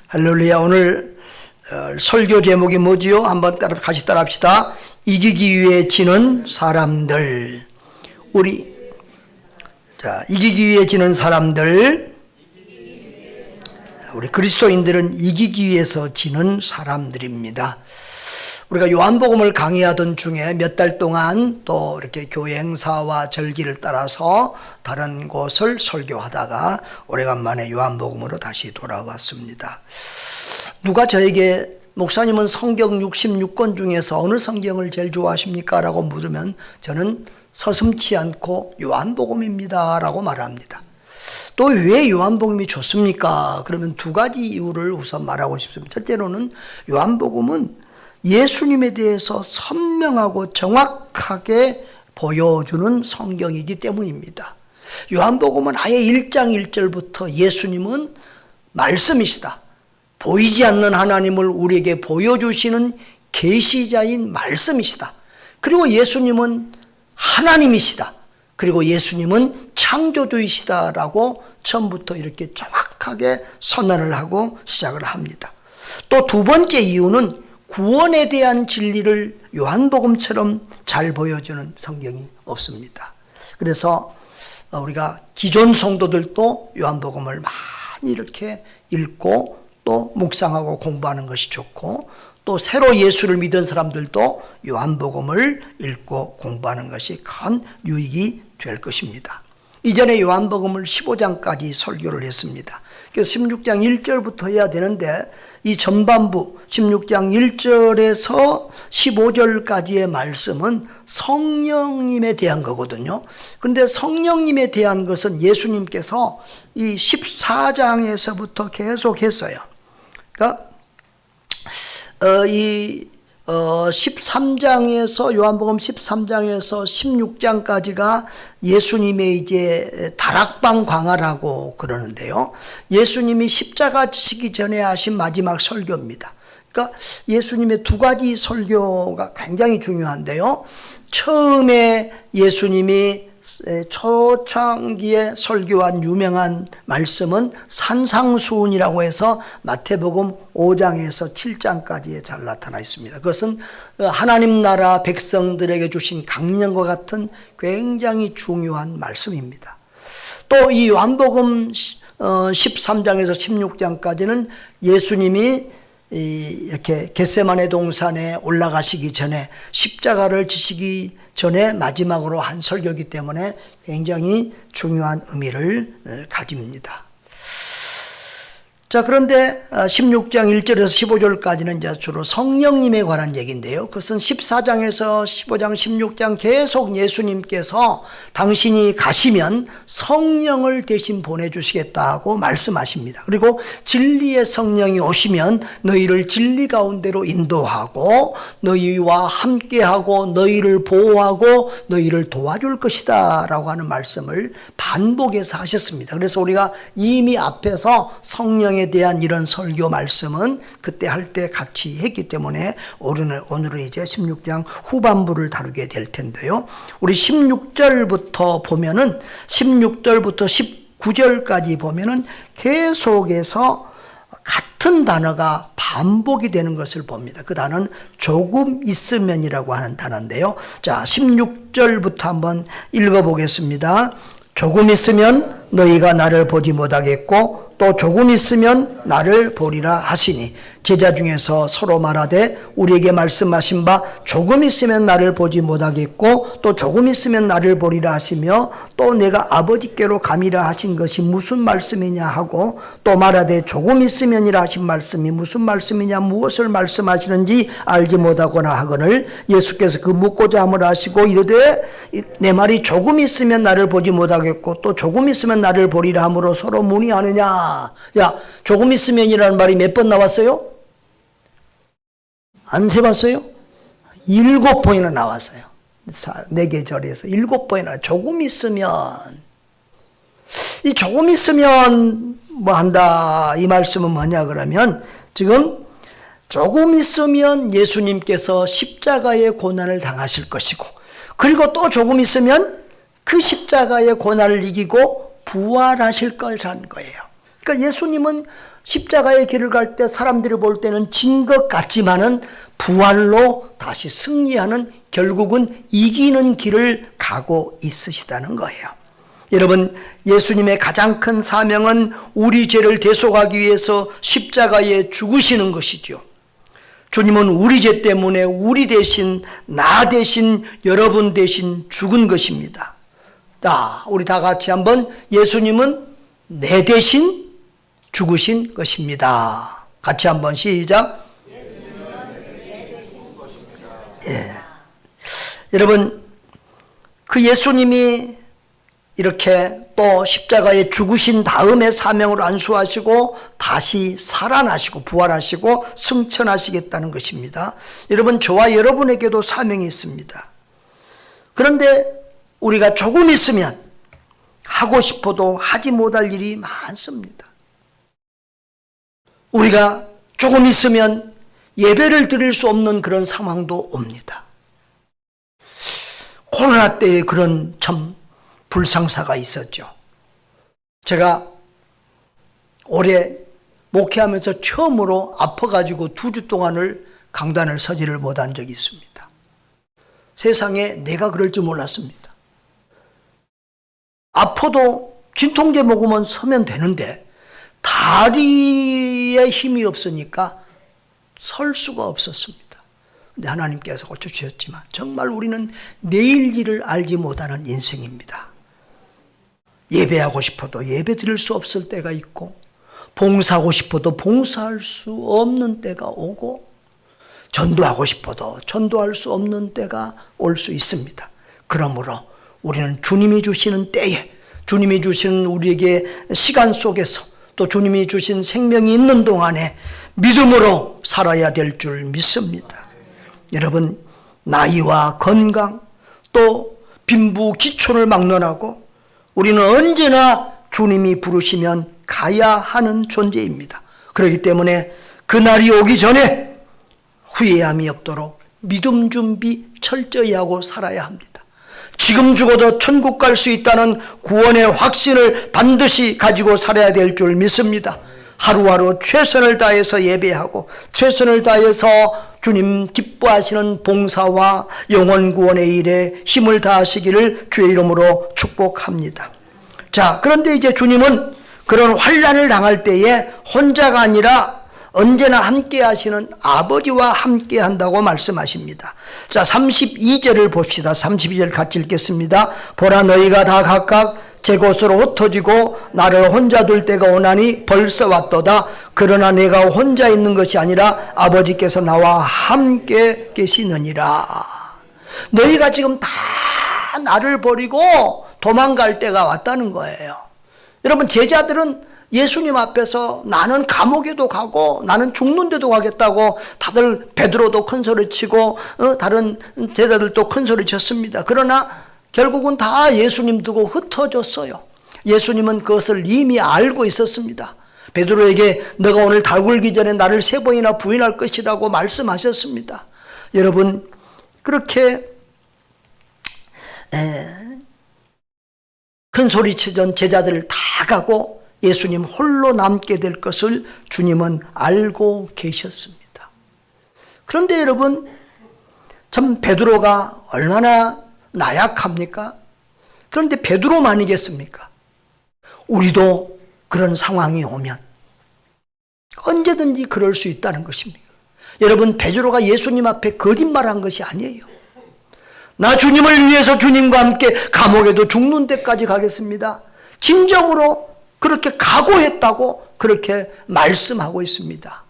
할렐루야. 오늘 설교 제목이 뭐지요? 한번 같이 따라합시다. 이기기 위해 지는 사람들. 이기기 위해 지는 사람들. 우리 그리스도인들은 이기기 위해서 지는 사람들입니다. 우리가 요한복음을 강의하던 중에 몇 달 동안 또 이렇게 교회 행사와 절기를 따라서 다른 곳을 설교하다가 오래간만에 요한복음으로 다시 돌아왔습니다. 누가 저에게 목사님은 성경 66권 중에서 어느 성경을 제일 좋아하십니까? 라고 물으면 저는 서슴지 않고 요한복음입니다 라고 말합니다. 또 왜 요한복음이 좋습니까? 그러면 두 가지 이유를 우선 말하고 싶습니다. 첫째로는 요한복음은 예수님에 대해서 선명하고 정확하게 보여주는 성경이기 때문입니다. 요한복음은 아예 1장 1절부터 예수님은 말씀이시다. 보이지 않는 하나님을 우리에게 보여주시는 계시자인 말씀이시다. 그리고 예수님은 하나님이시다. 그리고 예수님은 창조주이시다라고 처음부터 이렇게 정확하게 선언을 하고 시작을 합니다. 또 두 번째 이유는 구원에 대한 진리를 요한복음처럼 잘 보여주는 성경이 없습니다. 그래서 우리가 기존 성도들도 요한복음을 많이 이렇게 읽고 또 묵상하고 공부하는 것이 좋고, 또 새로 예수를 믿은 사람들도 요한복음을 읽고 공부하는 것이 큰 유익이 될 것입니다. 이전에 요한복음을 15장까지 설교를 했습니다. 그래서 16장 1절부터 해야 되는데 이 전반부 16장 1절에서 15절까지의 말씀은 성령님에 대한 거거든요. 그런데 성령님에 대한 것은 예수님께서 이 14장에서부터 계속 했어요. 그러니까 13장에서 요한복음 13장에서 16장까지가 예수님의 이제 다락방 광활하고 그러는데요. 예수님이 십자가 지시기 전에 하신 마지막 설교입니다. 그러니까 예수님의 두 가지 설교가 굉장히 중요한데요. 처음에 예수님이 초창기에 설교한 유명한 말씀은 산상수훈이라고 해서 마태복음 5장에서 7장까지에 잘 나타나 있습니다. 그것은 하나님 나라 백성들에게 주신 강령과 같은 굉장히 중요한 말씀입니다. 또 이 요한복음 13장에서 16장까지는 예수님이 이렇게 겟세마네 동산에 올라가시기 전에 십자가를 지시기 전에 마지막으로 한 설교이기 때문에 굉장히 중요한 의미를 가집니다. 자, 그런데 16장 1절에서 15절까지는 이제 주로 성령님에 관한 얘기인데요. 그것은 14장에서 15장, 16장 계속 예수님께서 당신이 가시면 성령을 대신 보내주시겠다고 말씀하십니다. 그리고 진리의 성령이 오시면 너희를 진리 가운데로 인도하고 너희와 함께하고 너희를 보호하고 너희를 도와줄 것이다 라고 하는 말씀을 반복해서 하셨습니다. 그래서 우리가 이미 앞에서 성령에 대한 이런 설교 말씀은 그때 할 때 같이 했기 때문에 오늘은 이제 16장 후반부를 다루게 될 텐데요. 우리 16절부터 보면은 16절부터 19절까지 보면은 계속해서 같은 단어가 반복이 되는 것을 봅니다. 그 단어는 조금 있으면이라고 하는 단어인데요. 자, 16절부터 한번 읽어보겠습니다. 조금 있으면 너희가 나를 보지 못하겠고 또 조금 있으면 나를 보리라 하시니, 제자 중에서 서로 말하되 우리에게 말씀하신 바 조금 있으면 나를 보지 못하겠고 또 조금 있으면 나를 보리라 하시며 또 내가 아버지께로 가미라 하신 것이 무슨 말씀이냐 하고 또 말하되 조금 있으면이라 하신 말씀이 무슨 말씀이냐 무엇을 말씀하시는지 알지 못하거나 하거늘 예수께서 그 묻고자 함을 하시고 이르되 내 말이 조금 있으면 나를 보지 못하겠고 또 조금 있으면 나를 보리라 함으로 서로 문의하느냐. 야, 조금 있으면이라는 말이 몇 번 나왔어요? 안 세봤어요? 7번이나 나왔어요. 4개 절에서 7번이나. 조금 있으면, 이 조금 있으면 뭐 한다 이 말씀은 뭐냐 그러면, 지금 조금 있으면 예수님께서 십자가의 고난을 당하실 것이고, 그리고 또 조금 있으면 그 십자가의 고난을 이기고 부활하실 것이라는 거예요. 그러니까 예수님은 십자가의 길을 갈 때 사람들이 볼 때는 진 것 같지만은 부활로 다시 승리하는, 결국은 이기는 길을 가고 있으시다는 거예요. 여러분, 예수님의 가장 큰 사명은 우리 죄를 대속하기 위해서 십자가에 죽으시는 것이죠. 주님은 우리 죄 때문에 우리 대신, 나 대신, 여러분 대신 죽은 것입니다. 자, 우리 다 같이 한번, 예수님은 내 대신 죽으신 것입니다. 같이 한번 시작. 예. 여러분, 그 예수님이 이렇게 또 십자가에 죽으신 다음에 사명을 안수하시고 다시 살아나시고 부활하시고 승천하시겠다는 것입니다. 여러분, 저와 여러분에게도 사명이 있습니다. 그런데 우리가 조금 있으면 하고 싶어도 하지 못할 일이 많습니다. 우리가 조금 있으면 예배를 드릴 수 없는 그런 상황도 옵니다. 코로나 때에 그런 참 불상사가 있었죠. 제가 올해 목회하면서 처음으로 아파가지고 2주 동안을 강단을 서지를 못한 적이 있습니다. 세상에 내가 그럴 줄 몰랐습니다. 아파도 진통제 먹으면 서면 되는데 다리에 힘이 없으니까 설 수가 없었습니다. 근데 하나님께서 고쳐주셨지만 정말 우리는 내일 일을 알지 못하는 인생입니다. 예배하고 싶어도 예배 드릴 수 없을 때가 있고, 봉사하고 싶어도 봉사할 수 없는 때가 오고, 전도하고 싶어도 전도할 수 없는 때가 올 수 있습니다. 그러므로 우리는 주님이 주시는 때에, 주님이 주시는 우리에게 시간 속에서, 또 주님이 주신 생명이 있는 동안에 믿음으로 살아야 될 줄 믿습니다. 여러분, 나이와 건강, 또 빈부 기촌을 막론하고 우리는 언제나 주님이 부르시면 가야 하는 존재입니다. 그렇기 때문에 그날이 오기 전에 후회함이 없도록 믿음 준비 철저히 하고 살아야 합니다. 지금 죽어도 천국 갈 수 있다는 구원의 확신을 반드시 가지고 살아야 될 줄 믿습니다. 하루하루 최선을 다해서 예배하고 최선을 다해서 주님 기뻐하시는 봉사와 영혼 구원의 일에 힘을 다하시기를 주의 이름으로 축복합니다. 자, 그런데 이제 주님은 그런 환난을 당할 때에 혼자가 아니라 언제나 함께 하시는 아버지와 함께 한다고 말씀하십니다. 자, 32절을 봅시다. 32절 같이 읽겠습니다. 보라, 너희가 다 각각 제 곳으로 흩어지고 나를 혼자 둘 때가 오나니 벌써 왔도다. 그러나 내가 혼자 있는 것이 아니라 아버지께서 나와 함께 계시느니라. 너희가 지금 다 나를 버리고 도망갈 때가 왔다는 거예요. 여러분, 제자들은 예수님 앞에서 나는 감옥에도 가고 나는 죽는 데도 가겠다고 다들 베드로도 큰 소리 치고 다른 제자들도 큰 소리 쳤습니다. 그러나 결국은 다 예수님 두고 흩어졌어요. 예수님은 그것을 이미 알고 있었습니다. 베드로에게 너가 오늘 달 굴기 전에 나를 3번이나 부인할 것이라고 말씀하셨습니다. 여러분, 그렇게 큰 소리 치던 제자들을 다 가고 예수님 홀로 남게 될 것을 주님은 알고 계셨습니다. 그런데 여러분, 참 베드로가 얼마나 나약합니까? 그런데 베드로만이겠습니까? 우리도 그런 상황이 오면 언제든지 그럴 수 있다는 것입니다. 여러분, 베드로가 예수님 앞에 거짓말한 것이 아니에요. 나 주님을 위해서 주님과 함께 감옥에도 죽는 데까지 가겠습니다. 진정으로 그렇게 각오했다고 그렇게 말씀하고 있습니다.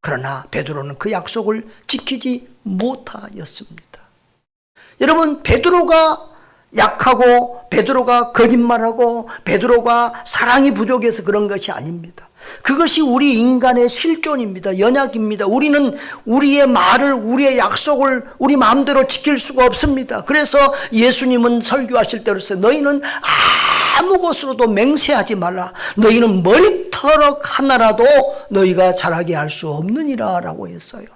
그러나 베드로는 그 약속을 지키지 못하였습니다. 여러분, 베드로가 약하고 베드로가 거짓말하고 베드로가 사랑이 부족해서 그런 것이 아닙니다. 그것이 우리 인간의 실존입니다. 연약입니다. 우리는 우리의 말을, 우리의 약속을 우리 마음대로 지킬 수가 없습니다. 그래서 예수님은 설교하실 때 그랬어요. 너희는 아무 것으로도 맹세하지 말라. 너희는 머리털 하나라도 너희가 잘하게 할 수 없느니라 라고 했어요.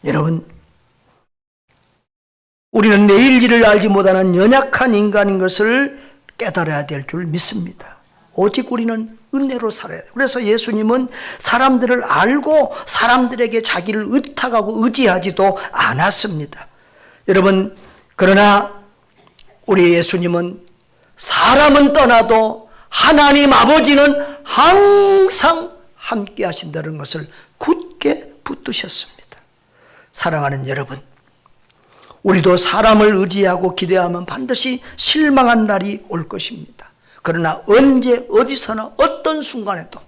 여러분, 우리는 내일 일을 알지 못하는 연약한 인간인 것을 깨달아야 될 줄 믿습니다. 오직 우리는 은혜로 살아야 돼요. 그래서 예수님은 사람들을 알고 사람들에게 자기를 의탁하고 의지하지도 않았습니다. 여러분, 그러나 우리 예수님은 사람은 떠나도 하나님 아버지는 항상 함께 하신다는 것을 굳게 붙드셨습니다. 사랑하는 여러분, 우리도 사람을 의지하고 기대하면 반드시 실망한 날이 올 것입니다. 그러나 언제 어디서나 어떤 순간에도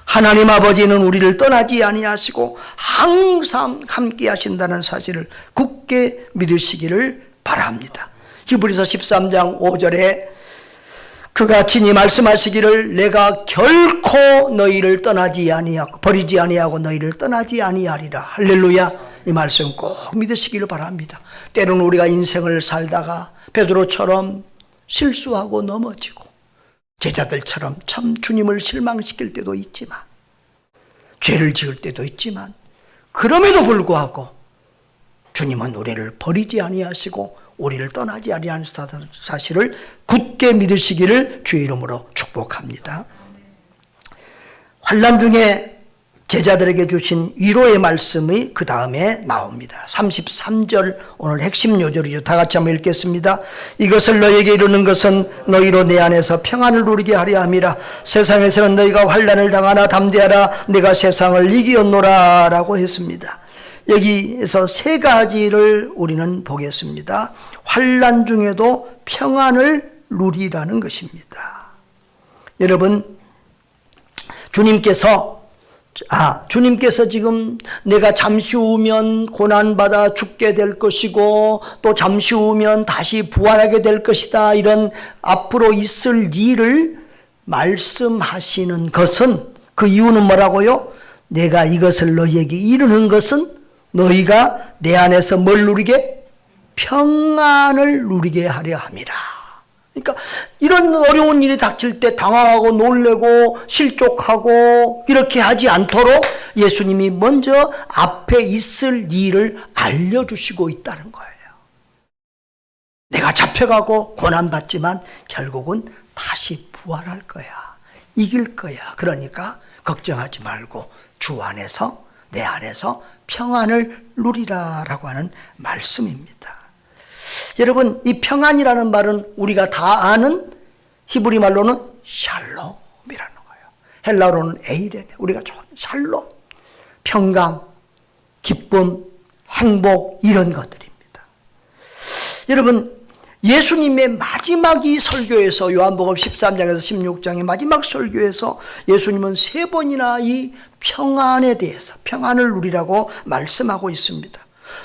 하나님 아버지는 우리를 떠나지 아니하시고 항상 함께 하신다는 사실을 굳게 믿으시기를 바랍니다. 히브리서 13장 5절에 그가 친히 말씀하시기를 내가 결코 너희를 떠나지 아니하고 버리지 아니하고 너희를 떠나지 아니하리라. 할렐루야. 이 말씀 꼭 믿으시기를 바랍니다. 때로는 우리가 인생을 살다가 베드로처럼 실수하고 넘어지고 제자들처럼 참 주님을 실망시킬 때도 있지만 죄를 지을 때도 있지만 그럼에도 불구하고 주님은 우리를 버리지 아니하시고 우리를 떠나지 아니하는 사실을 굳게 믿으시기를 주의 이름으로 축복합니다. 환난 중에 제자들에게 주신 위로의 말씀이 그 다음에 나옵니다. 33절 오늘 핵심 요절이죠. 다 같이 한번 읽겠습니다. 이것을 너희에게 이루는 것은 너희로 내 안에서 평안을 누리게 하려 함이라. 세상에서는 너희가 환난을 당하나 담대하라. 내가 세상을 이기었노라 라고 했습니다. 여기에서 세 가지를 우리는 보겠습니다. 환난 중에도 평안을 누리라는 것입니다. 여러분, 주님께서 지금 내가 잠시 후면 고난받아 죽게 될 것이고 또 잠시 후면 다시 부활하게 될 것이다, 이런 앞으로 있을 일을 말씀하시는 것은, 그 이유는 뭐라고요? 내가 이것을 너희에게 이루는 것은 너희가 내 안에서 뭘 누리게? 평안을 누리게 하려 함이라. 그러니까 이런 어려운 일이 닥칠 때 당황하고 놀래고 실족하고 이렇게 하지 않도록 예수님이 먼저 앞에 있을 일을 알려주시고 있다는 거예요. 내가 잡혀가고 고난받지만 결국은 다시 부활할 거야. 이길 거야. 그러니까 걱정하지 말고 주 안에서, 내 안에서 평안을 누리라라고 하는 말씀입니다. 여러분, 이 평안이라는 말은 우리가 다 아는 히브리 말로는 샬롬이라는 거예요. 헬라어로는 에이레네. 우리가 좋은 샬롬, 평강, 기쁨, 행복, 이런 것들입니다. 여러분, 예수님의 마지막 이 설교에서, 요한복음 13장에서 16장의 마지막 설교에서 예수님은 3번이나 이 평안에 대해서, 평안을 누리라고 말씀하고 있습니다.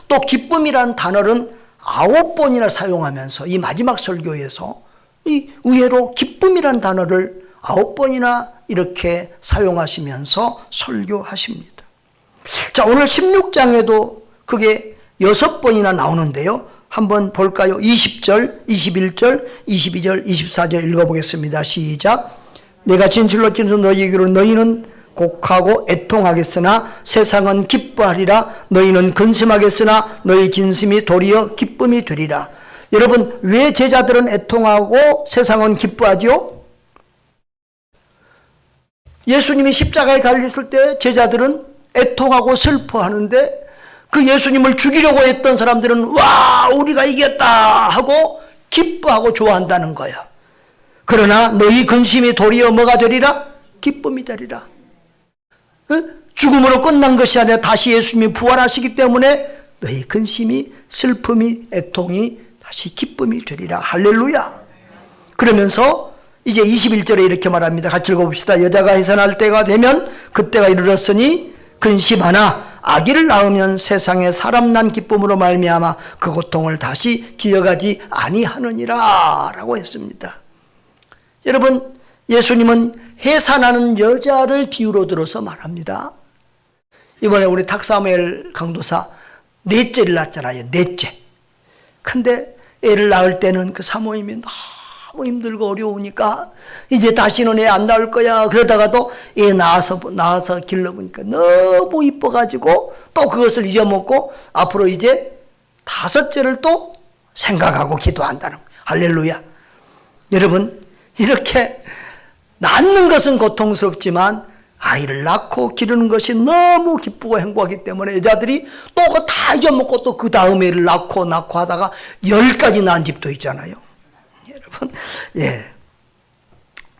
또 기쁨이라는 단어는 9번이나 사용하면서 이 마지막 설교에서 이 의외로 기쁨이라는 단어를 9번이나 이렇게 사용하시면서 설교하십니다. 자, 오늘 16장에도 그게 6번이나 나오는데요. 한번 볼까요? 20절, 21절, 22절, 24절 읽어보겠습니다. 시작. 내가 진실로 진실로 너희에게로 너희는 곡하고 애통하겠으나 세상은 기뻐하리라. 너희는 근심하겠으나 너희 근심이 도리어 기쁨이 되리라. 여러분, 왜 제자들은 애통하고 세상은 기뻐하죠? 예수님이 십자가에 달렸을 때 제자들은 애통하고 슬퍼하는데 그 예수님을 죽이려고 했던 사람들은 와, 우리가 이겼다 하고 기뻐하고 좋아한다는 거야. 그러나 너희 근심이 도리어 뭐가 되리라? 기쁨이 되리라. 죽음으로 끝난 것이 아니라 다시 예수님이 부활하시기 때문에 너희 근심이, 슬픔이, 애통이 다시 기쁨이 되리라. 할렐루야. 그러면서 이제 21절에 이렇게 말합니다. 같이 읽어봅시다. 여자가 해산할 때가 되면 그때가 이르렀으니 근심하나 아기를 낳으면 세상에 사람 난 기쁨으로 말미암아 그 고통을 다시 기억하지 아니하느니라 라고 했습니다. 여러분, 예수님은 해산하는 여자를 비유로 들어서 말합니다. 이번에 우리 탁사무엘 강도사 넷째를 낳았잖아요. 넷째. 근데 애를 낳을 때는 그 사모님이 너무 힘들고 어려우니까 이제 다시는 애 안 낳을 거야. 그러다가도 애 낳아서 길러보니까 너무 이뻐가지고 또 그것을 잊어먹고 앞으로 이제 5째를 또 생각하고 기도한다는 거예요. 할렐루야. 여러분, 이렇게 낳는 것은 고통스럽지만 아이를 낳고 기르는 것이 너무 기쁘고 행복하기 때문에 여자들이 또 그거 다 잊어먹고 또 그 다음 애를 낳고 하다가 10가지 낳은 집도 있잖아요. 여러분, 예.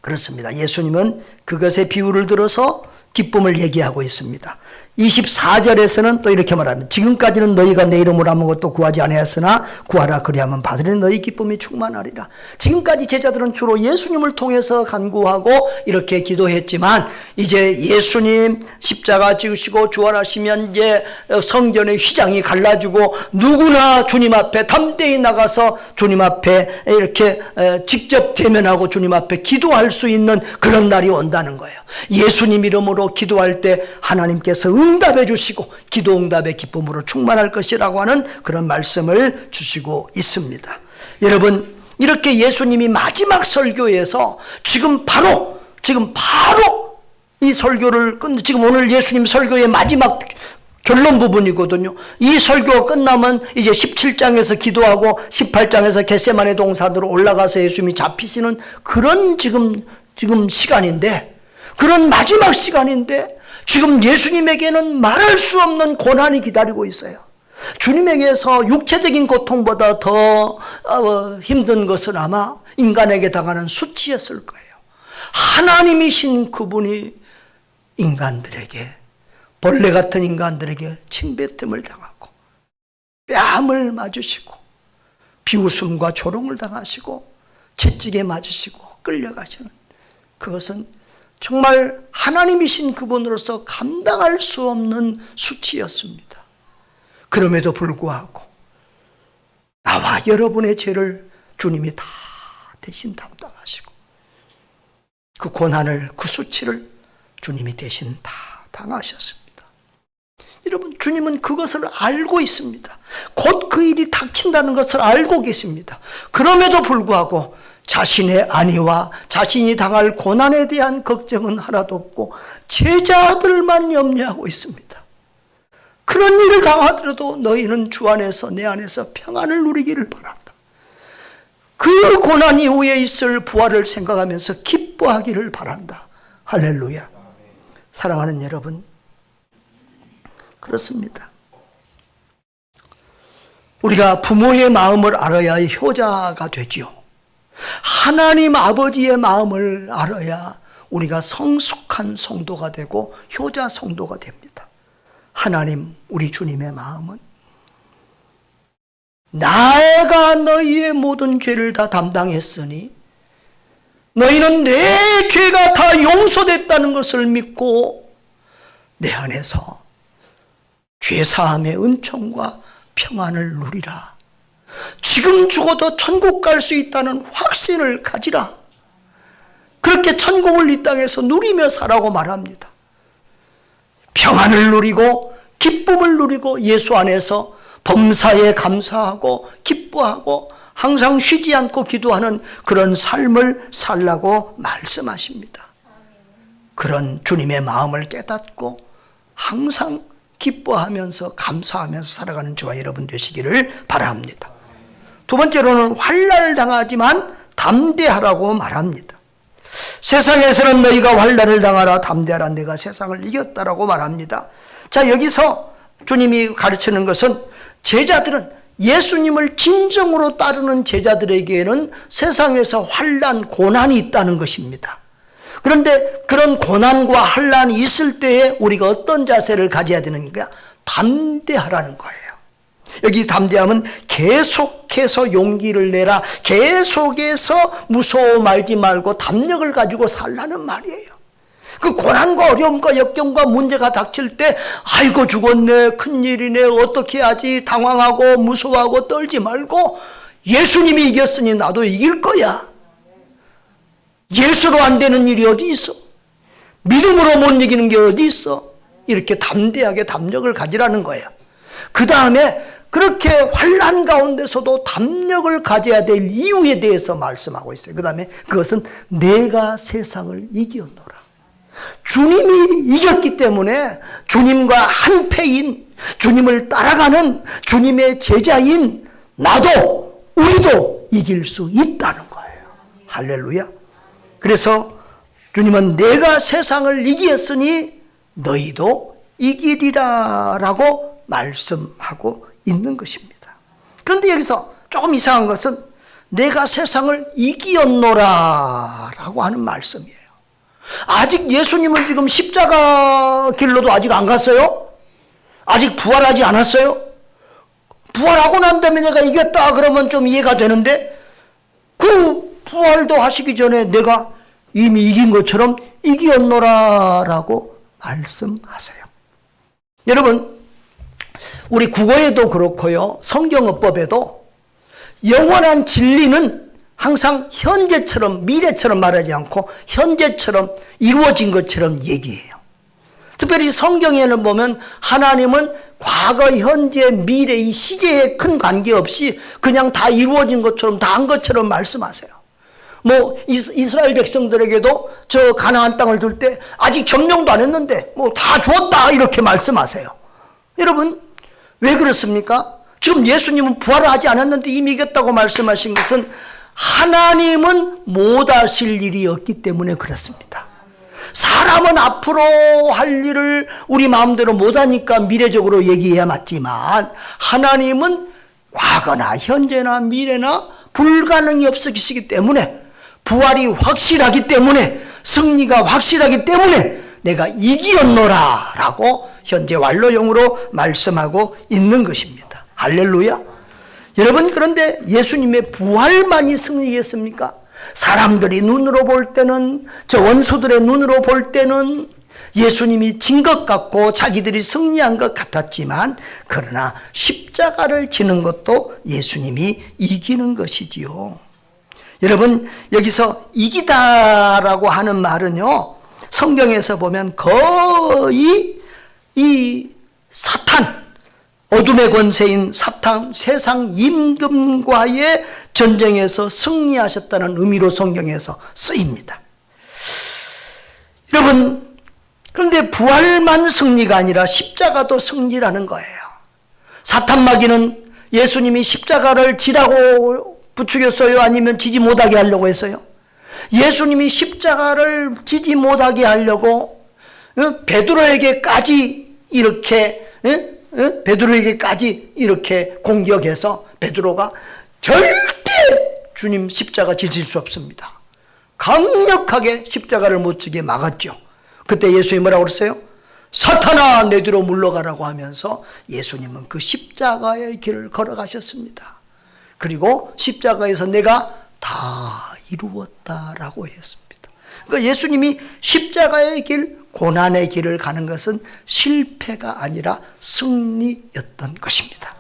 그렇습니다. 예수님은 그것의 비유를 들어서 기쁨을 얘기하고 있습니다. 24절에서는 또 이렇게 말합니다. 지금까지는 너희가 내 이름으로 아무것도 구하지 아니하였으나 구하라 그리하면 받으리니 너희 기쁨이 충만하리라. 지금까지 제자들은 주로 예수님을 통해서 간구하고 이렇게 기도했지만 이제 예수님 십자가 지으시고 부활하시면 이제 성전의 휘장이 갈라지고 누구나 주님 앞에 담대히 나가서 주님 앞에 이렇게 직접 대면하고 주님 앞에 기도할 수 있는 그런 날이 온다는 거예요. 예수님 이름으로 기도할 때 하나님께서 응답해 주시고 기도 응답의 기쁨으로 충만할 것이라고 하는 그런 말씀을 주시고 있습니다. 여러분, 이렇게 예수님이 마지막 설교에서 지금 바로 이 설교를 지금 오늘 예수님 설교의 마지막 결론 부분이거든요. 이 설교가 끝나면 이제 17장에서 기도하고 18장에서 겟세마네 동산으로 올라가서 예수님이 잡히시는 그런 지금 시간인데, 그런 마지막 시간인데 지금 예수님에게는 말할 수 없는 고난이 기다리고 있어요. 주님에게서 육체적인 고통보다 더 힘든 것은 아마 인간에게 당하는 수치였을 거예요. 하나님이신 그분이 인간들에게, 벌레 같은 인간들에게 침뱉음을 당하고 뺨을 맞으시고 비웃음과 조롱을 당하시고 채찍에 맞으시고 끌려가시는, 그것은 정말 하나님이신 그분으로서 감당할 수 없는 수치였습니다. 그럼에도 불구하고 나와 여러분의 죄를 주님이 다 대신 담당하시고 그 고난을, 그 수치를 주님이 대신 다 당하셨습니다. 여러분, 주님은 그것을 알고 있습니다. 곧 그 일이 닥친다는 것을 알고 계십니다. 그럼에도 불구하고 자신의 안위와 자신이 당할 고난에 대한 걱정은 하나도 없고 제자들만 염려하고 있습니다. 그런 일을 당하더라도 너희는 주 안에서 내 안에서 평안을 누리기를 바란다. 그 고난 이후에 있을 부활을 생각하면서 기뻐하기를 바란다. 할렐루야. 사랑하는 여러분, 그렇습니다. 우리가 부모의 마음을 알아야 효자가 되지요. 하나님 아버지의 마음을 알아야 우리가 성숙한 성도가 되고 효자 성도가 됩니다. 하나님, 우리 주님의 마음은 내가 너희의 모든 죄를 다 담당했으니 너희는 내 죄가 다 용서됐다는 것을 믿고 내 안에서 죄사함의 은총과 평안을 누리라. 지금 죽어도 천국 갈 수 있다는 확신을 가지라. 그렇게 천국을 이 땅에서 누리며 살라고 말합니다. 평안을 누리고 기쁨을 누리고 예수 안에서 범사에 감사하고 기뻐하고 항상 쉬지 않고 기도하는 그런 삶을 살라고 말씀하십니다. 그런 주님의 마음을 깨닫고 항상 기뻐하면서 감사하면서 살아가는 저와 여러분 되시기를 바랍니다. 두 번째로는 환난을 당하지만 담대하라고 말합니다. 세상에서는 너희가 환난을 당하라, 담대하라, 내가 세상을 이겼다라고 말합니다. 자, 여기서 주님이 가르치는 것은 제자들은, 예수님을 진정으로 따르는 제자들에게는 세상에서 환난, 고난이 있다는 것입니다. 그런데 그런 고난과 환난이 있을 때에 우리가 어떤 자세를 가져야 되는가? 담대하라는 거예요. 여기 담대함은 계속해서 용기를 내라, 계속해서 무서워 말지 말고 담력을 가지고 살라는 말이에요. 그 고난과 어려움과 역경과 문제가 닥칠 때 아이고 죽었네, 큰일이네, 어떻게 하지, 당황하고 무서워하고 떨지 말고 예수님이 이겼으니 나도 이길 거야. 예수로 안 되는 일이 어디 있어? 믿음으로 못 이기는 게 어디 있어? 이렇게 담대하게 담력을 가지라는 거예요. 그 다음에 그렇게 환난 가운데서도 담력을 가져야 될 이유에 대해서 말씀하고 있어요. 그 다음에 그것은 내가 세상을 이겼노라. 주님이 이겼기 때문에 주님과 한패인, 주님을 따라가는 주님의 제자인 나도, 우리도 이길 수 있다는 거예요. 할렐루야. 그래서 주님은 내가 세상을 이기었으니 너희도 이기리라 라고 말씀하고 있는 것입니다. 그런데 여기서 조금 이상한 것은 내가 세상을 이기었노라 라고 하는 말씀이에요. 아직 예수님은 지금 십자가 길로도 아직 안 갔어요? 아직 부활하지 않았어요? 부활하고 난 다음에 내가 이겼다 그러면 좀 이해가 되는데, 그 부활도 하시기 전에 내가 이미 이긴 것처럼 이기었노라 라고 말씀하세요. 여러분, 우리 국어에도 그렇고요, 성경어법에도 영원한 진리는 항상 현재처럼, 미래처럼 말하지 않고 현재처럼 이루어진 것처럼 얘기해요. 특별히 성경에는 보면 하나님은 과거, 현재, 미래 이 시제에 큰 관계없이 그냥 다 이루어진 것처럼, 다 한 것처럼 말씀하세요. 뭐 이스라엘 백성들에게도 저 가나안 땅을 줄 때 아직 점령도 안 했는데 뭐 다 주었다 이렇게 말씀하세요. 여러분, 왜 그렇습니까? 지금 예수님은 부활을 하지 않았는데 이미 이겼다고 말씀하신 것은 하나님은 못하실 일이 없기 때문에 그렇습니다. 사람은 앞으로 할 일을 우리 마음대로 못하니까 미래적으로 얘기해야 맞지만, 하나님은 과거나 현재나 미래나 불가능이 없으시기 때문에, 부활이 확실하기 때문에, 승리가 확실하기 때문에 내가 이기었노라 라고 현재 완료형으로 말씀하고 있는 것입니다. 할렐루야. 여러분, 그런데 예수님의 부활만이 승리겠습니까? 사람들이 눈으로 볼 때는, 저 원수들의 눈으로 볼 때는 예수님이 진 것 같고 자기들이 승리한 것 같았지만, 그러나 십자가를 지는 것도 예수님이 이기는 것이지요. 여러분, 여기서 이기다라고 하는 말은요, 성경에서 보면 거의 이 사탄, 어둠의 권세인 사탄, 세상 임금과의 전쟁에서 승리하셨다는 의미로 성경에서 쓰입니다. 여러분, 그런데 부활만 승리가 아니라 십자가도 승리라는 거예요. 사탄 마귀는 예수님이 십자가를 지라고 부추겼어요? 아니면 지지 못하게 하려고 했어요? 예수님이 십자가를 지지 못하게 하려고 베드로에게까지 이렇게 공격해서 베드로가 절대 주님 십자가 지실 수 없습니다. 강력하게 십자가를 못 지게 막았죠. 그때 예수님이 뭐라고 그랬어요? 사탄아, 내 뒤로 물러가라고 하면서 예수님은 그 십자가의 길을 걸어가셨습니다. 그리고 십자가에서 내가 다 이루었다라고 했습니다. 그러니까 예수님이 십자가의 길, 고난의 길을 가는 것은 실패가 아니라 승리였던 것입니다.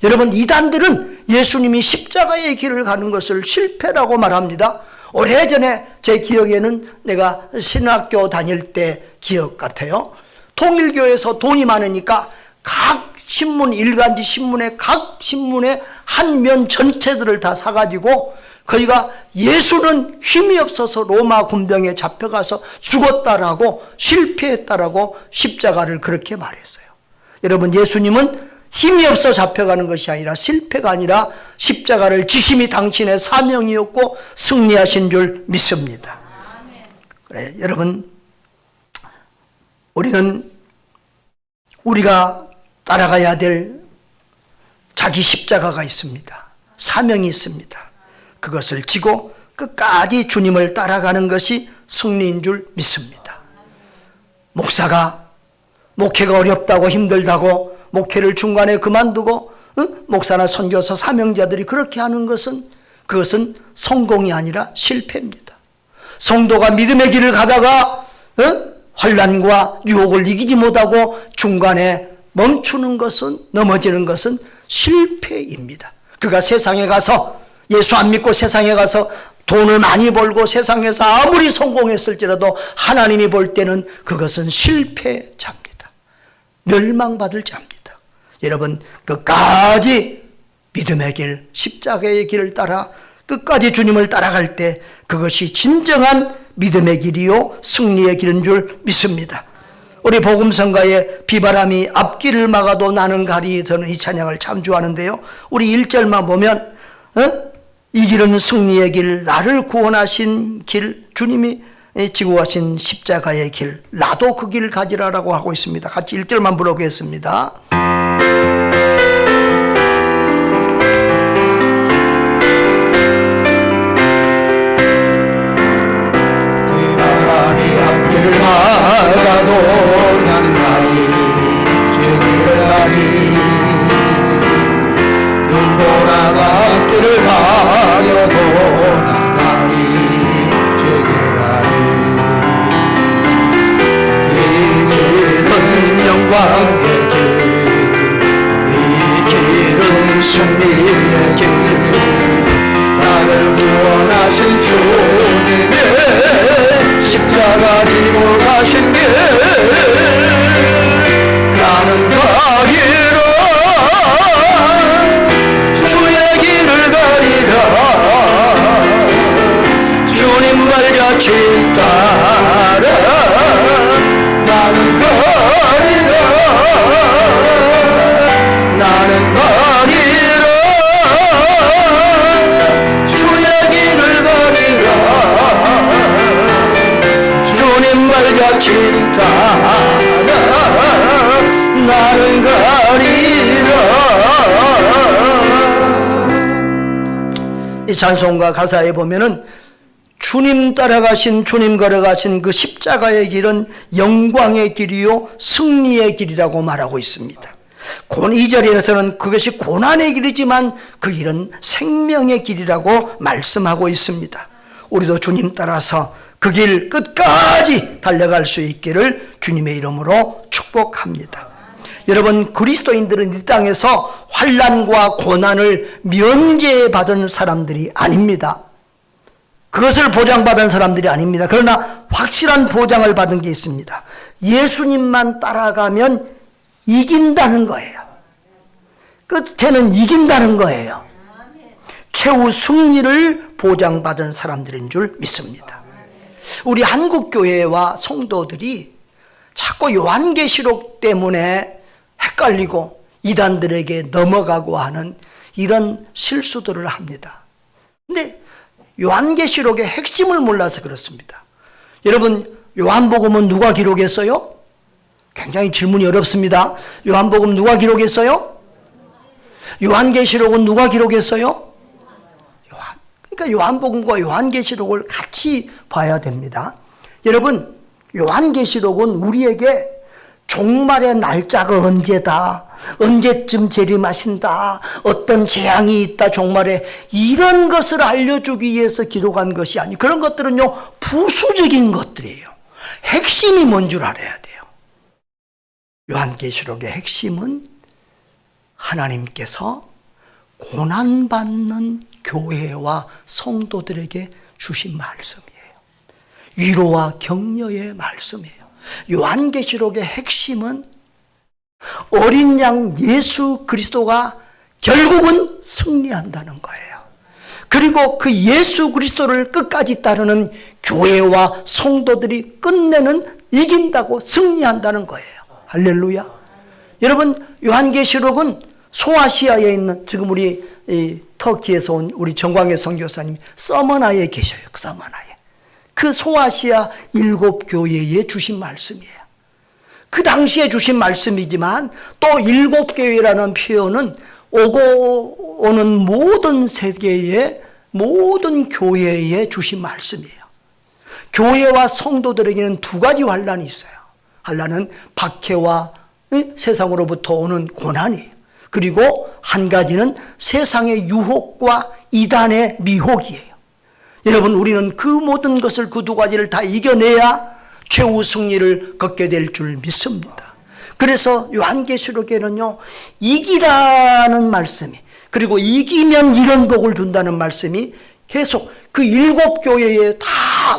여러분, 이단들은 예수님이 십자가의 길을 가는 것을 실패라고 말합니다. 오래전에 제 기억에는 내가 신학교 다닐 때 기억 같아요. 통일교에서 돈이 많으니까 각 신문, 일간지 신문에, 각 신문에 한 면 전체들을 다 사가지고 거기가 예수는 힘이 없어서 로마 군병에 잡혀가서 죽었다라고, 실패했다라고 십자가를 그렇게 말했어요. 여러분, 예수님은 힘이 없어 잡혀가는 것이 아니라, 실패가 아니라 십자가를 지심이 당신의 사명이었고 승리하신 줄 믿습니다. 그래, 여러분, 우리가 따라가야 될 자기 십자가가 있습니다. 사명이 있습니다. 그것을 지고 끝까지 주님을 따라가는 것이 승리인 줄 믿습니다. 목사가 목회가 어렵다고 힘들다고 목회를 중간에 그만두고 목사나 선교사 사명자들이 그렇게 하는 것은, 그것은 성공이 아니라 실패입니다. 성도가 믿음의 길을 가다가 환난과 유혹을 이기지 못하고 중간에 멈추는 것은, 넘어지는 것은 실패입니다. 그가 세상에 가서, 예수 안 믿고 세상에 가서 돈을 많이 벌고 세상에서 아무리 성공했을지라도 하나님이 볼 때는 그것은 실패자입니다. 멸망받을 자입니다. 여러분, 끝까지 믿음의 길, 십자가의 길을 따라 끝까지 주님을 따라갈 때 그것이 진정한 믿음의 길이요 승리의 길인 줄 믿습니다. 우리 복음성가의 비바람이 앞길을 막아도 나는 가리, 저는 이 찬양을 참 좋아하는데요. 우리 1절만 보면 이 길은 승리의 길, 나를 구원하신 길, 주님이 지고 가신 십자가의 길, 나도 그 길을 가지라라고 하고 있습니다. 같이 1절만 불러보겠습니다. 나가도 나는 가리 제 길을 가리 눈보라가 길을 가려도 나는 가리 제 길을 가리 이 길은 영광의 길 이 길은 승리의 길 나를 구원하신 주님의 십자가 지고 가신 길 나는 가리라 주의 길을 가리라 주님 발자취 따라 나는 가리라 나는 가리라 주의 길을 가리라 주님 발자취 따라 나는 가리라. 이 찬송가 가사에 보면은 주님 따라가신, 주님 걸어가신 그 십자가의 길은 영광의 길이요 승리의 길이라고 말하고 있습니다. 2절에서는 그것이 고난의 길이지만 그 길은 생명의 길이라고 말씀하고 있습니다. 우리도 주님 따라서 그 길 끝까지 달려갈 수 있기를 주님의 이름으로 축복합니다. 여러분, 그리스도인들은 이 땅에서 환난과 고난을 면제받은 사람들이 아닙니다. 그것을 보장받은 사람들이 아닙니다. 그러나 확실한 보장을 받은 게 있습니다. 예수님만 따라가면 이긴다는 거예요. 끝에는 이긴다는 거예요. 최후 승리를 보장받은 사람들인 줄 믿습니다. 우리 한국교회와 성도들이 자꾸 요한계시록 때문에 헷갈리고 이단들에게 넘어가고 하는 이런 실수들을 합니다. 근데 요한계시록의 핵심을 몰라서 그렇습니다. 여러분, 요한복음은 누가 기록했어요? 굉장히 질문이 어렵습니다. 요한복음 누가 기록했어요? 요한계시록은 누가 기록했어요? 그러니까 요한복음과 요한계시록을 같이 봐야 됩니다. 여러분, 요한계시록은 우리에게 종말의 날짜가 언제다, 언제쯤 재림하신다, 어떤 재앙이 있다, 종말에 이런 것을 알려주기 위해서 기록한 것이 아니고, 그런 것들은요 부수적인 것들이에요. 핵심이 뭔 줄 알아야 돼요. 요한계시록의 핵심은 하나님께서 고난받는 교회와 성도들에게 주신 말씀이에요. 위로와 격려의 말씀이에요. 요한계시록의 핵심은 어린 양 예수 그리스도가 결국은 승리한다는 거예요. 그리고 그 예수 그리스도를 끝까지 따르는 교회와 성도들이 끝내는 이긴다고 승리한다는 거예요. 할렐루야. 여러분, 요한계시록은 소아시아에 있는, 지금 우리 터키에서 온 우리 정광의 선교사님이 서머나에 계셔요. 서머나에. 그 소아시아 7교회에 주신 말씀이에요. 그 당시에 주신 말씀이지만 또 7교회라는 표현은 오고 오는 모든 세계의 모든 교회에 주신 말씀이에요. 교회와 성도들에게는 두 가지 환난이 있어요. 환난은 박해와 세상으로부터 오는 고난이에요. 그리고 한 가지는 세상의 유혹과 이단의 미혹이에요. 여러분, 우리는 그 모든 것을, 그 두 가지를 다 이겨내야 최후 승리를 걷게 될 줄 믿습니다. 그래서 요한계시록에는요, 이기라는 말씀이, 그리고 이기면 이런 복을 준다는 말씀이 계속 그 7교회에 다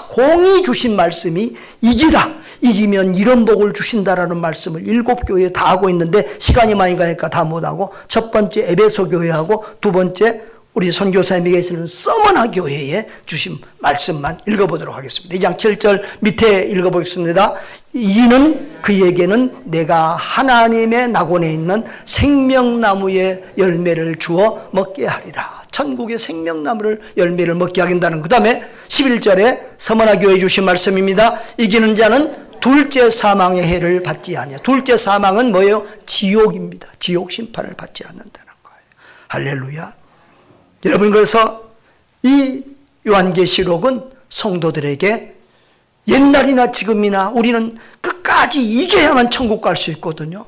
공이 주신 말씀이 이기라, 이기면 이런 복을 주신다라는 말씀을 7교회에 다 하고 있는데 시간이 많이 가니까 다 못하고, 첫 번째 에베소 교회하고 두 번째 우리 선교사님이 계시는 서머나 교회에 주신 말씀만 읽어보도록 하겠습니다. 2장 7절 밑에 읽어보겠습니다. 이는 그에게는 내가 하나님의 낙원에 있는 생명나무의 열매를 주어 먹게 하리라. 천국의 생명나무를 열매를 먹게 하긴다는. 그 다음에 11절에 서머나 교회 주신 말씀입니다. 이기는 자는 둘째 사망의 해를 받지 아니하냐. 둘째 사망은 뭐예요? 지옥입니다. 지옥 심판을 받지 않는다는 거예요. 할렐루야. 여러분, 그래서 이 요한계시록은 성도들에게 옛날이나 지금이나 우리는 끝까지 이겨야만 천국 갈 수 있거든요.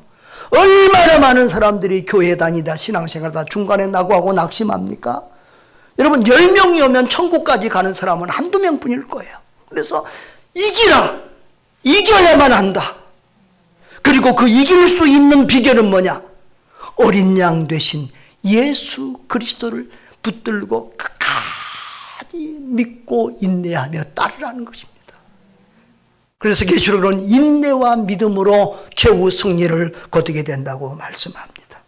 얼마나 많은 사람들이 교회 다니다 신앙생활하다 중간에 낙오하고 낙심합니까? 여러분, 10명이 오면 천국까지 가는 사람은 한두 명뿐일 거예요. 그래서 이기라! 이겨야만 한다. 그리고 그 이길 수 있는 비결은 뭐냐? 어린 양 되신 예수 그리스도를 붙들고 끝까지 믿고 인내하며 따르라는 것입니다. 그래서 계시록은 인내와 믿음으로 최후 승리를 거두게 된다고 말씀합니다.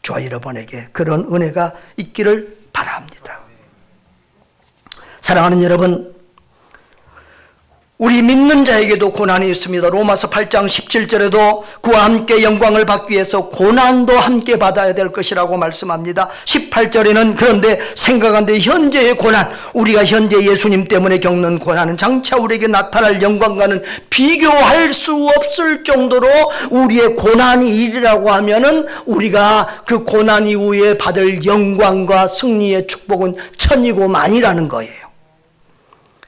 저와 여러분에게 그런 은혜가 있기를 바랍니다. 사랑하는 여러분, 우리 믿는 자에게도 고난이 있습니다. 로마서 8장 17절에도 그와 함께 영광을 받기 위해서 고난도 함께 받아야 될 것이라고 말씀합니다. 18절에는 그런데 생각한데 현재의 고난, 우리가 현재 예수님 때문에 겪는 고난은 장차 우리에게 나타날 영광과는 비교할 수 없을 정도로 우리의 고난이 일이라고 하면은 우리가 그 고난 이후에 받을 영광과 승리의 축복은 천이고 만이라는 거예요.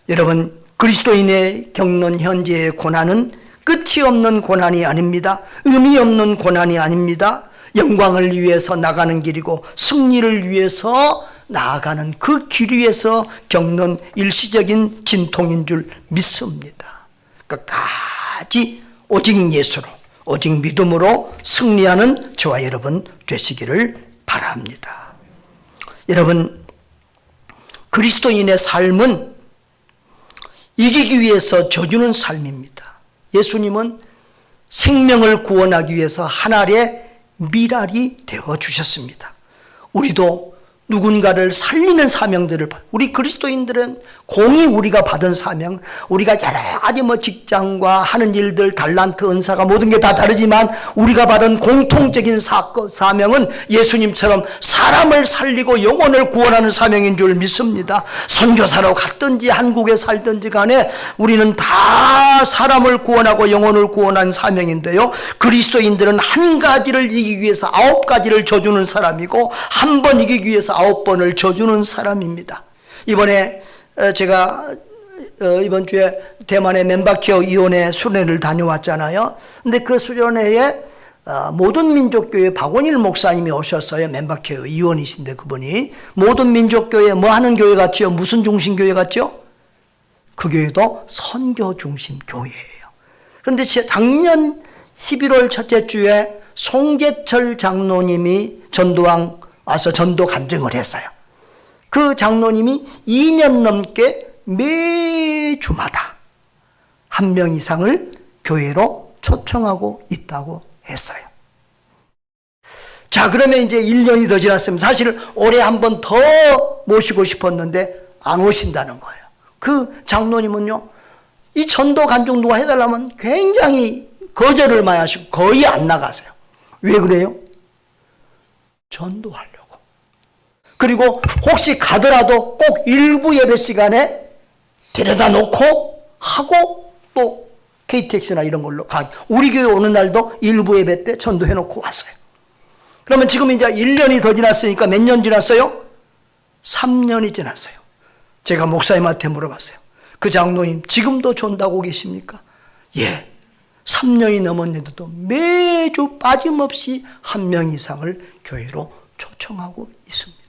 여러분, 그리스도인의 겪는 현재의 고난은 끝이 없는 고난이 아닙니다. 의미 없는 고난이 아닙니다. 영광을 위해서 나가는 길이고 승리를 위해서 나아가는 그 길 위에서 겪는 일시적인 진통인 줄 믿습니다. 끝까지 오직 예수로, 오직 믿음으로 승리하는 저와 여러분 되시기를 바랍니다. 여러분, 그리스도인의 삶은 이기기 위해서 져주는 삶입니다. 예수님은 생명을 구원하기 위해서 한 알의 밀알이 되어주셨습니다. 우리도 누군가를 살리는 사명들을, 우리 그리스도인들은 공이 우리가 받은 사명, 우리가 여러 가지 직장과 하는 일들, 달란트, 은사가 모든 게 다 다르지만 우리가 받은 공통적인 사명은 예수님처럼 사람을 살리고 영혼을 구원하는 사명인 줄 믿습니다. 선교사로 갔든지 한국에 살든지 간에 우리는 다 사람을 구원하고 영혼을 구원하는 사명인데요. 그리스도인들은 한 가지를 이기기 위해서 9가지를 져주는 사람이고 한 번 이기기 위해서 9번을 져주는 사람입니다. 이번에 제가 이번 주에 대만의 맨바키오 이혼회 수련회를 다녀왔잖아요. 근데 그 수련회에 모든 민족교회 박원일 목사님이 오셨어요. 맨바키오 이혼이신데 그분이 모든 민족교회 뭐 하는 교회 같죠? 무슨 중심 교회 같죠? 그 교회도 선교 중심 교회예요. 그런데 작년 11월 첫째 주에 송재철 장로님이 전도왕 와서 전도 간증을 했어요. 그 장로님이 2년 넘게 매주마다 1명 이상을 교회로 초청하고 있다고 했어요. 자, 그러면 이제 1년이 더 지났으면 사실 올해 한 번 더 모시고 싶었는데 안 오신다는 거예요. 그 장로님은요, 이 전도 간증 누가 해달라면 굉장히 거절을 많이 하시고 거의 안 나가세요. 왜 그래요? 전도하려고. 그리고 혹시 가더라도 꼭 일부 예배 시간에 데려다 놓고 하고 또 KTX나 이런 걸로 가기. 우리 교회 오는 날도 일부 예배 때 전도해 놓고 왔어요. 그러면 지금 이제 1년이 더 지났으니까 몇 년 지났어요? 3년이 지났어요. 제가 목사님한테 물어봤어요. 그 장로님 지금도 전도하고 계십니까? 예. 3년이 넘었는데도 매주 빠짐없이 1명 이상을 교회로 초청하고 있습니다.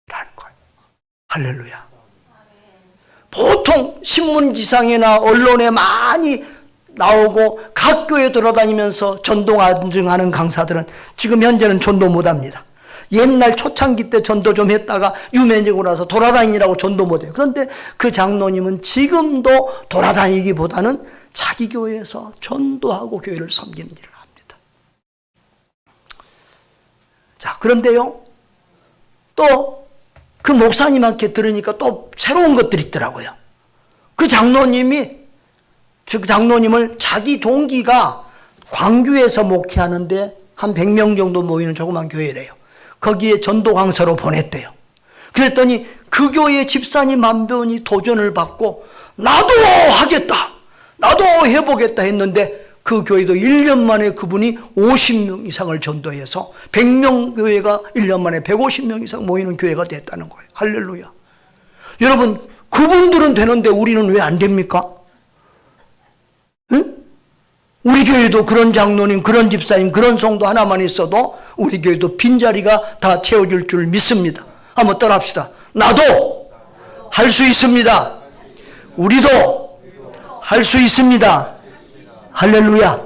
라는 거예요. 할렐루야. 보통 신문지상이나 언론에 많이 나오고 각 교회 돌아다니면서 전도 간증하는 강사들은 지금 현재는 전도 못합니다. 옛날 초창기 때 전도 좀 했다가 유명해지고 나서 돌아다니라고 전도 못해요. 그런데 그 장로님은 지금도 돌아다니기보다는 자기 교회에서 전도하고 교회를 섬기는 일을 합니다. 자, 그런데요, 또 그 목사님한테 들으니까 또 새로운 것들이 있더라고요. 그 장로님을 자기 동기가 광주에서 목회하는데 한 100명 정도 모이는 조그만 교회래요. 거기에 전도 강사로 보냈대요. 그랬더니 그 교회 집사님 한 분이 도전을 받고 나도 하겠다, 나도 해보겠다 했는데 그 교회도 1년 만에 그분이 50명 이상을 전도해서 100명 교회가 1년 만에 150명 이상 모이는 교회가 됐다는 거예요. 할렐루야. 여러분, 그분들은 되는데 우리는 왜 안 됩니까? 응? 우리 교회도 그런 장로님, 그런 집사님, 그런 성도 하나만 있어도 우리 교회도 빈자리가 다 채워질 줄 믿습니다. 한번 따라합시다. 나도 할 수 있습니다. 우리도 할 수 있습니다. 할렐루야.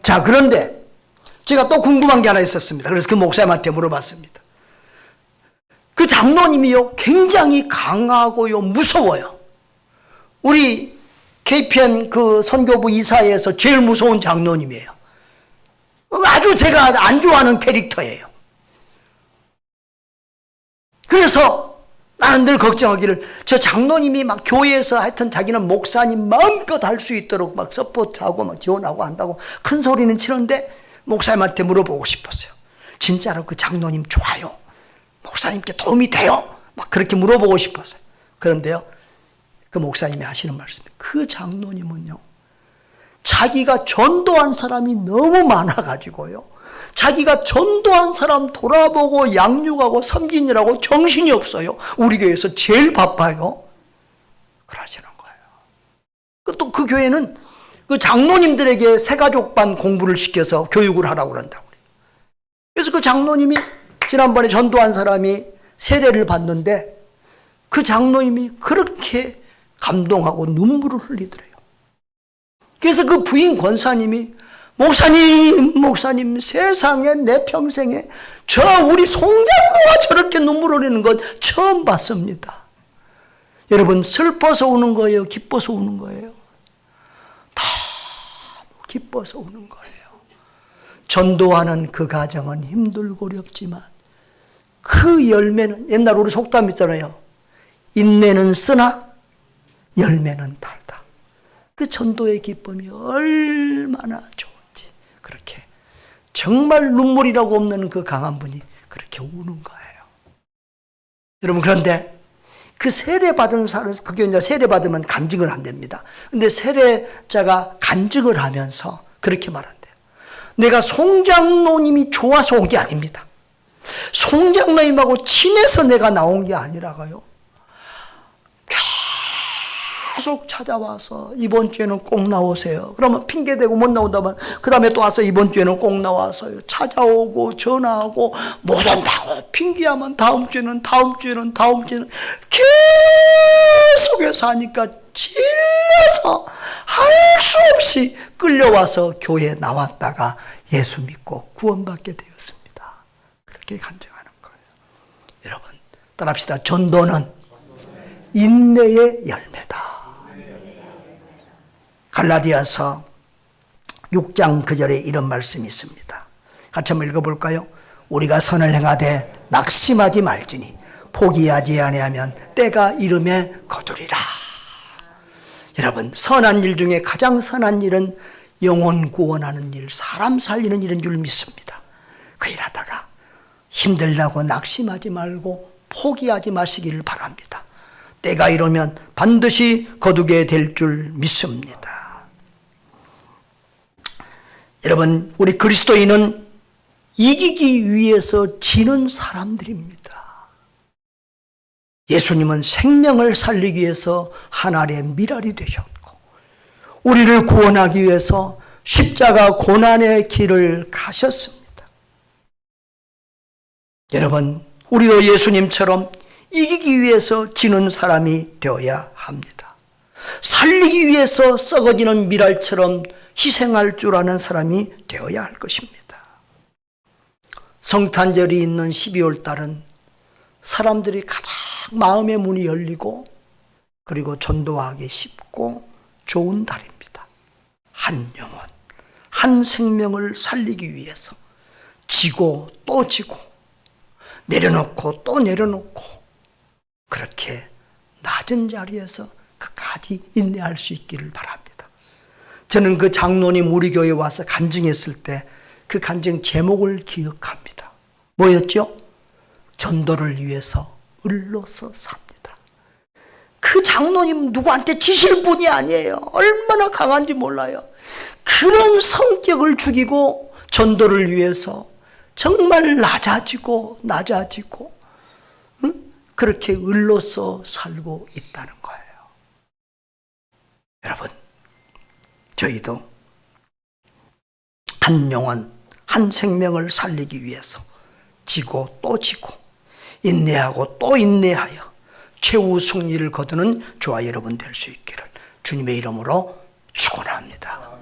자, 그런데 제가 또 궁금한 게 하나 있었습니다. 그래서 그 목사님한테 물어봤습니다. 그 장로님이요, 굉장히 강하고요, 무서워요. 우리 KPN 그 선교부 이사회에서 제일 무서운 장로님이에요. 아주 제가 안 좋아하는 캐릭터예요. 그래서 나는 늘 걱정하기를, 저 장로님이 막 교회에서 하여튼 자기는 목사님 마음껏 할 수 있도록 막 서포트하고 막 지원하고 한다고 큰 소리는 치는데 목사님한테 물어보고 싶었어요. 진짜로 그 장로님 좋아요? 목사님께 도움이 돼요? 막 그렇게 물어보고 싶었어요. 그런데요, 그 목사님이 하시는 말씀이, 그 장로님은요, 자기가 전도한 사람이 너무 많아가지고요, 자기가 전도한 사람 돌아보고 양육하고 섬기느라고 정신이 없어요. 우리 교회에서 제일 바빠요. 그러시는 거예요. 또 그 교회는 그 장로님들에게 새가족반 공부를 시켜서 교육을 하라고 그런다고 그래요. 그래서 그 장로님이 지난번에 전도한 사람이 세례를 받는데 그 장로님이 그렇게 감동하고 눈물을 흘리더래요. 그래서 그 부인 권사님이 목사님 세상에 내 평생에 저 우리 송장로가 저렇게 눈물 흘리는 건 처음 봤습니다. 여러분, 슬퍼서 우는 거예요? 기뻐서 우는 거예요? 다 기뻐서 우는 거예요. 전도하는 그 가정은 힘들고 어렵지만 그 열매는, 옛날 우리 속담 있잖아요. 인내는 쓰나 열매는 달다. 그 전도의 기쁨이 얼마나 좋은지, 그렇게 정말 눈물이라고 없는 그 강한 분이 그렇게 우는 거예요. 여러분, 그런데 그 세례받은 사람, 그게 이제 세례받으면 간증을 안 됩니다. 근데 세례자가 간증을 하면서 그렇게 말한대요. 내가 송장로님이 좋아서 온 게 아닙니다. 송장로님하고 친해서 내가 나온 게 아니라고요. 계속 찾아와서 이번 주에는 꼭 나오세요. 그러면 핑계대고 못 나온다면 그 다음에 또 와서 이번 주에는 꼭 나와서요. 찾아오고 전화하고 못 온다고 핑계하면 다음 주에는 계속해서 하니까 질려서 할 수 없이 끌려와서 교회에 나왔다가 예수 믿고 구원받게 되었습니다. 그렇게 간증하는 거예요. 여러분, 따라합시다. 전도는 인내의 열매다. 갈라디아서 6장 9절에 이런 말씀이 있습니다. 같이 한번 읽어볼까요? 우리가 선을 행하되 낙심하지 말지니 포기하지 아니하면 때가 이름에 거두리라. 여러분, 선한 일 중에 가장 선한 일은 영혼 구원하는 일, 사람 살리는 일인 줄 믿습니다. 그 일하다가 힘들다고 낙심하지 말고 포기하지 마시기를 바랍니다. 때가 이르면 반드시 거두게 될 줄 믿습니다. 여러분, 우리 그리스도인은 이기기 위해서 지는 사람들입니다. 예수님은 생명을 살리기 위해서 하늘의 미랄이 되셨고, 우리를 구원하기 위해서 십자가 고난의 길을 가셨습니다. 여러분, 우리도 예수님처럼 이기기 위해서 지는 사람이 되어야 합니다. 살리기 위해서 썩어지는 미랄처럼 희생할 줄 아는 사람이 되어야 할 것입니다. 성탄절이 있는 12월 달은 사람들이 가장 마음의 문이 열리고 그리고 전도하기 쉽고 좋은 달입니다. 한 영혼, 한 생명을 살리기 위해서 지고 또 지고 내려놓고 또 내려놓고 그렇게 낮은 자리에서 끝까지 인내할 수 있기를 바랍니다. 저는 그 장로님 우리 교회에 와서 간증했을 때 그 간증 제목을 기억합니다. 뭐였죠? 전도를 위해서 을로서 삽니다. 그 장로님 누구한테 지실 분이 아니에요. 얼마나 강한지 몰라요. 그런 성격을 죽이고 전도를 위해서 정말 낮아지고 그렇게 을로서 살고 있다는 거예요. 여러분, 저희도 한 영혼, 한 생명을 살리기 위해서 지고 또 지고 인내하고 또 인내하여 최후 승리를 거두는 저와 여러분 될 수 있기를 주님의 이름으로 축원합니다.